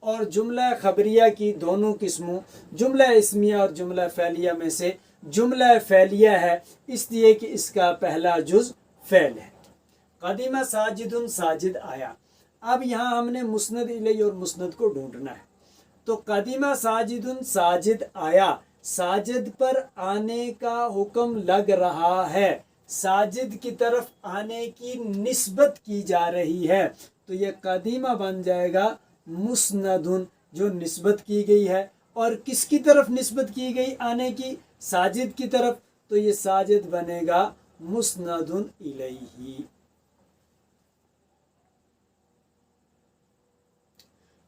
اور جملہ خبریہ کی دونوں قسموں جملہ اسمیہ اور جملہ فعلیہ میں سے جملہ فعلیہ ہے، اس لیے کہ اس کا پہلا جز فعل ہے۔ قدیمہ ساجد ساجد آیا۔ اب یہاں ہم نے مسند الیہ اور مسند کو ڈھونڈنا ہے۔ تو قدیمہ ساجد ساجد آیا، ساجد پر آنے کا حکم لگ رہا ہے، ساجد کی طرف آنے کی نسبت کی جا رہی ہے، تو یہ قدیمہ بن جائے گا مسندن، جو نسبت کی گئی ہے۔ اور کس کی طرف نسبت کی گئی آنے کی؟ ساجد کی طرف، تو یہ ساجد بنے گا مسندن الیہ۔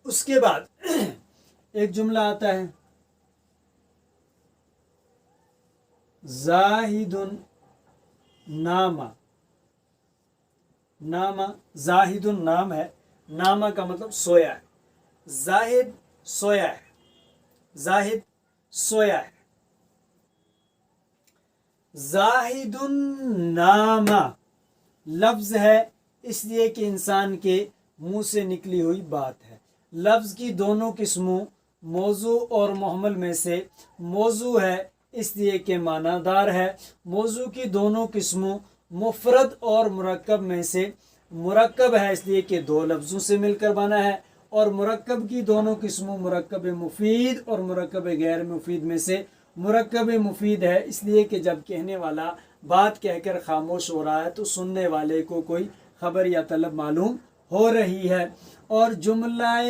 اس کے بعد ایک جملہ آتا ہے زاہد نامہ۔ نامہ زاہد نام ہے، نامہ کا مطلب سویا ہے، زاہد سویا ہے، زاہد سویا ہے۔ زاہد نامہ لفظ ہے، اس لیے کہ انسان کے منہ سے نکلی ہوئی بات ہے۔ لفظ کی دونوں قسموں موضوع اور محمل میں سے موضوع ہے، اس لیے کہ معنی دار ہے۔ موضوع کی دونوں قسموں مفرد اور مرکب میں سے مرکب ہے، اس لیے کہ دو لفظوں سے مل کر بنا ہے۔ اور مرکب کی دونوں قسموں مرکب مفید اور مرکب غیر مفید میں سے مرکب مفید ہے، اس لیے کہ جب کہنے والا بات کہہ کر خاموش ہو رہا ہے تو سننے والے کو کوئی خبر یا طلب معلوم ہو رہی ہے۔ اور جملہ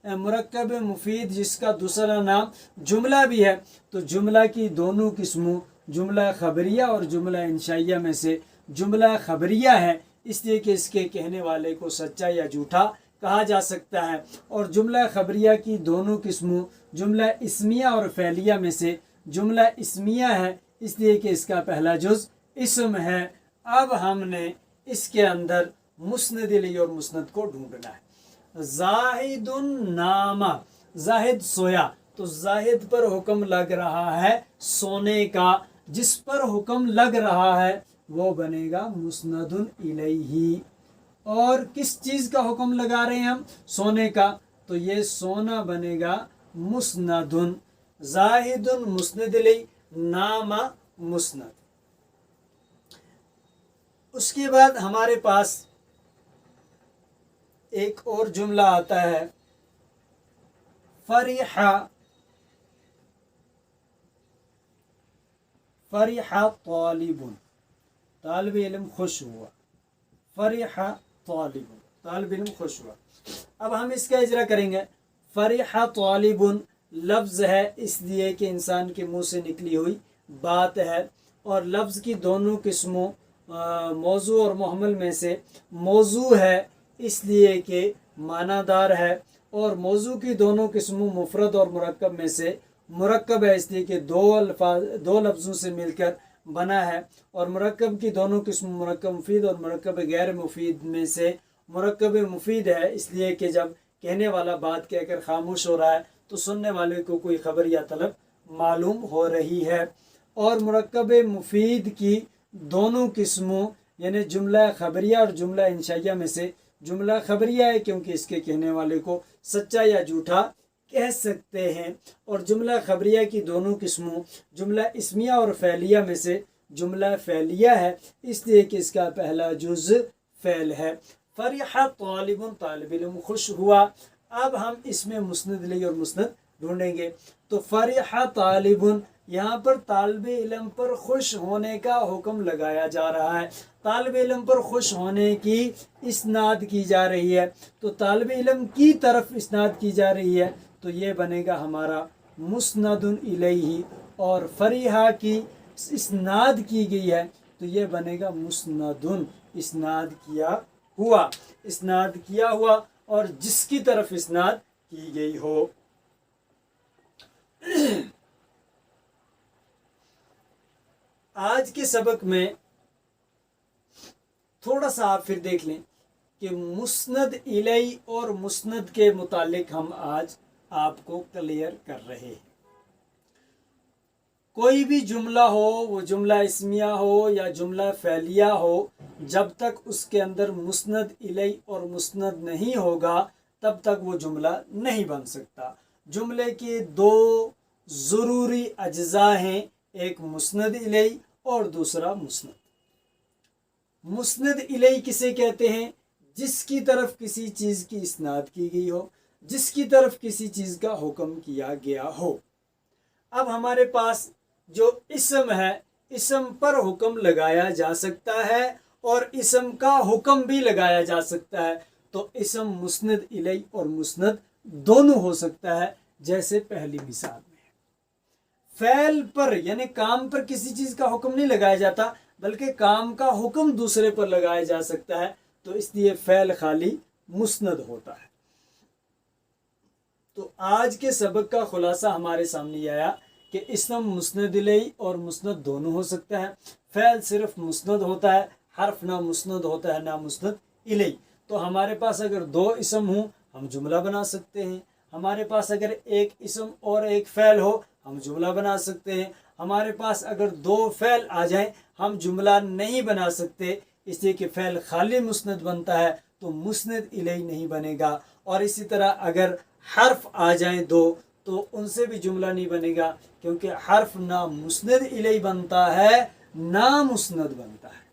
مرکب مفید جس کا دوسرا نام جملہ بھی ہے، تو جملہ کی دونوں قسموں جملہ خبریہ اور جملہ انشائیہ میں سے جملہ خبریہ ہے، اس لیے کہ اس کے کہنے والے کو سچا یا جھوٹا کہا جا سکتا ہے۔ اور جملہ خبریہ کی دونوں قسموں جملہ اسمیہ اور فعلیہ میں سے جملہ اسمیہ ہے، اس لیے کہ اس کا پہلا جز اسم ہے۔ اب ہم نے اس کے اندر مسند الیہ اور مسند کو ڈھونڈنا ہے۔ زاہد نامہ، زاہد سویا، تو زاہد پر حکم لگ رہا ہے سونے کا، جس پر حکم لگ رہا ہے وہ بنے گا مسند الیہ۔ اور کس چیز کا حکم لگا رہے ہیں ہم؟ سونے کا، تو یہ سونا بنے گا مسند۔ زاہد مسند الیہ، نامہ مسند۔ اس کے بعد ہمارے پاس ایک اور جملہ آتا ہے فرح، فرح طالب، طالب علم خوش ہوا، فرح طالب، طالب علم خوش ہوا۔ اب ہم اس کا اجرا کریں گے۔ فرح طالب لفظ ہے، اس لیے کہ انسان کے منہ سے نکلی ہوئی بات ہے، اور لفظ کی دونوں قسموں موضوع اور محمل میں سے موضوع ہے، اس لیے کہ معنی دار ہے۔ اور موضوع کی دونوں قسموں مفرد اور مرکب میں سے مرکب ہے، اس لیے کہ دو لفظوں سے مل کر بنا ہے۔ اور مرکب کی دونوں قسم مرکب مفید اور مرکب غیر مفید میں سے مرکب مفید ہے، اس لیے کہ جب کہنے والا بات کہہ کر خاموش ہو رہا ہے تو سننے والے کو کوئی خبر یا طلب معلوم ہو رہی ہے۔ اور مرکب مفید کی دونوں قسموں یعنی جملہ خبریہ اور جملہ انشائیہ میں سے جملہ خبریہ ہے، کیونکہ اس کے کہنے والے کو سچا یا جھوٹا کہہ سکتے ہیں۔ اور جملہ خبریہ کی دونوں قسموں جملہ اسمیہ اور فعلیہ میں سے جملہ فعلیہ ہے، اس لیے کہ اس کا پہلا جز فعل ہے۔ فرح طالب، طالب علم خوش ہوا۔ اب ہم اس میں مسند الیہ اور مسند ڈھونڈیں گے۔ تو فرح طالب، یہاں پر طالب علم پر خوش ہونے کا حکم لگایا جا رہا ہے، طالب علم پر خوش ہونے کی اسناد کی جا رہی ہے، تو طالب علم کی طرف اسناد کی جا رہی ہے، تو یہ بنے گا ہمارا مسند الیہ۔ اور فرحہ کی اسناد کی گئی ہے تو یہ بنے گا مسند، اسناد کیا ہوا، اسناد کیا ہوا، اور جس کی طرف اسناد کی گئی ہو۔ آج کے سبق میں تھوڑا سا آپ پھر دیکھ لیں کہ مسند الیہ اور مسند کے متعلق ہم آج آپ کو کلیئر کر رہے ہیں۔ کوئی بھی جملہ ہو، وہ جملہ اسمیہ ہو یا جملہ فعلیہ ہو، جب تک اس کے اندر مسند الیہ اور مسند نہیں ہوگا تب تک وہ جملہ نہیں بن سکتا۔ جملے کے دو ضروری اجزاء ہیں، ایک مسند الیہ اور دوسرا مسند۔ مسند الیہ کسے کہتے ہیں؟ جس کی طرف کسی چیز کی اسناد کی گئی ہو، جس کی طرف کسی چیز کا حکم کیا گیا ہو۔ اب ہمارے پاس جو اسم ہے، اسم پر حکم لگایا جا سکتا ہے اور اسم کا حکم بھی لگایا جا سکتا ہے، تو اسم مسند الیہ اور مسند دونوں ہو سکتا ہے۔ جیسے پہلی مثال میں فعل پر یعنی کام پر کسی چیز کا حکم نہیں لگایا جاتا، بلکہ کام کا حکم دوسرے پر لگایا جا سکتا ہے، تو اس لیے فعل خالی مسند ہوتا ہے۔ تو آج کے سبق کا خلاصہ ہمارے سامنے یہ آیا کہ اسم مسند الیہ اور مسند دونوں ہو سکتا ہے، فعل صرف مسند ہوتا ہے، حرف نہ مسند ہوتا ہے نہ مسند الیہ۔ تو ہمارے پاس اگر دو اسم ہوں ہم جملہ بنا سکتے ہیں، ہمارے پاس اگر ایک اسم اور ایک فعل ہو ہم جملہ بنا سکتے ہیں، ہمارے پاس اگر دو فعل آ جائیں ہم جملہ نہیں بنا سکتے، اس لیے کہ فعل خالی مسند بنتا ہے تو مسند الیہ نہیں بنے گا۔ اور اسی طرح اگر حرف آ جائیں دو تو ان سے بھی جملہ نہیں بنے گا، کیونکہ حرف نہ مسند الیہ بنتا ہے نہ مسند بنتا ہے۔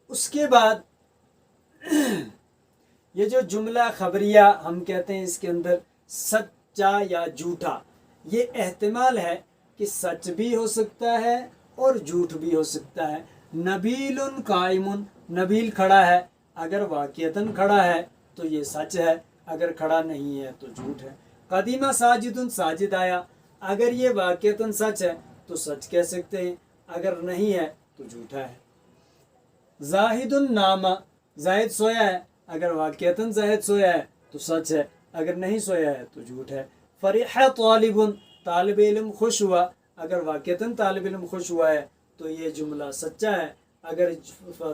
اس کے بعد یہ جو جملہ خبریہ ہم کہتے ہیں، اس کے اندر سچا یا جھوٹا، یہ احتمال ہے کہ سچ بھی ہو سکتا ہے اور جھوٹ بھی ہو سکتا ہے۔ نبیل قائم، نبیل کھڑا ہے، اگر واقعتاً کھڑا ہے تو یہ سچ ہے، اگر کھڑا نہیں ہے تو جھوٹ ہے۔ قدیمہ ساجد، ساجد آیا، اگر یہ واقعتاً سچ ہے تو سچ کہہ سکتے ہیں، اگر نہیں ہے تو جھوٹا ہے۔ زاہد نام، زاہد سویا ہے، اگر واقعتاً زاہد سویا ہے تو سچ ہے، اگر نہیں سویا ہے تو جھوٹ ہے۔ فرح طالب، طالب علم خوش ہوا، اگر واقعتاً طالب علم خوش ہوا ہے تو یہ جملہ سچا ہے، اگر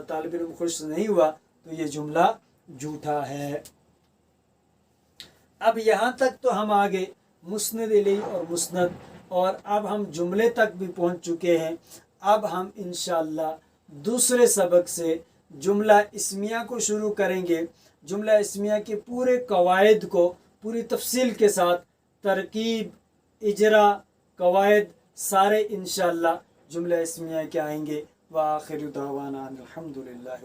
طالب علم خوش نہیں ہوا تو یہ جملہ جھوٹا ہے۔ اب یہاں تک تو ہم آگے مسند الیہ اور مسند، اور اب ہم جملے تک بھی پہنچ چکے ہیں۔ اب ہم انشاءاللہ دوسرے سبق سے جملہ اسمیہ کو شروع کریں گے۔ جملہ اسمیہ کے پورے قواعد کو پوری تفصیل کے ساتھ، ترکیب، اجرا، قواعد سارے انشاءاللہ جملہ اسمیہ کے آئیں گے۔ وآخر دعوانا الحمدللہ۔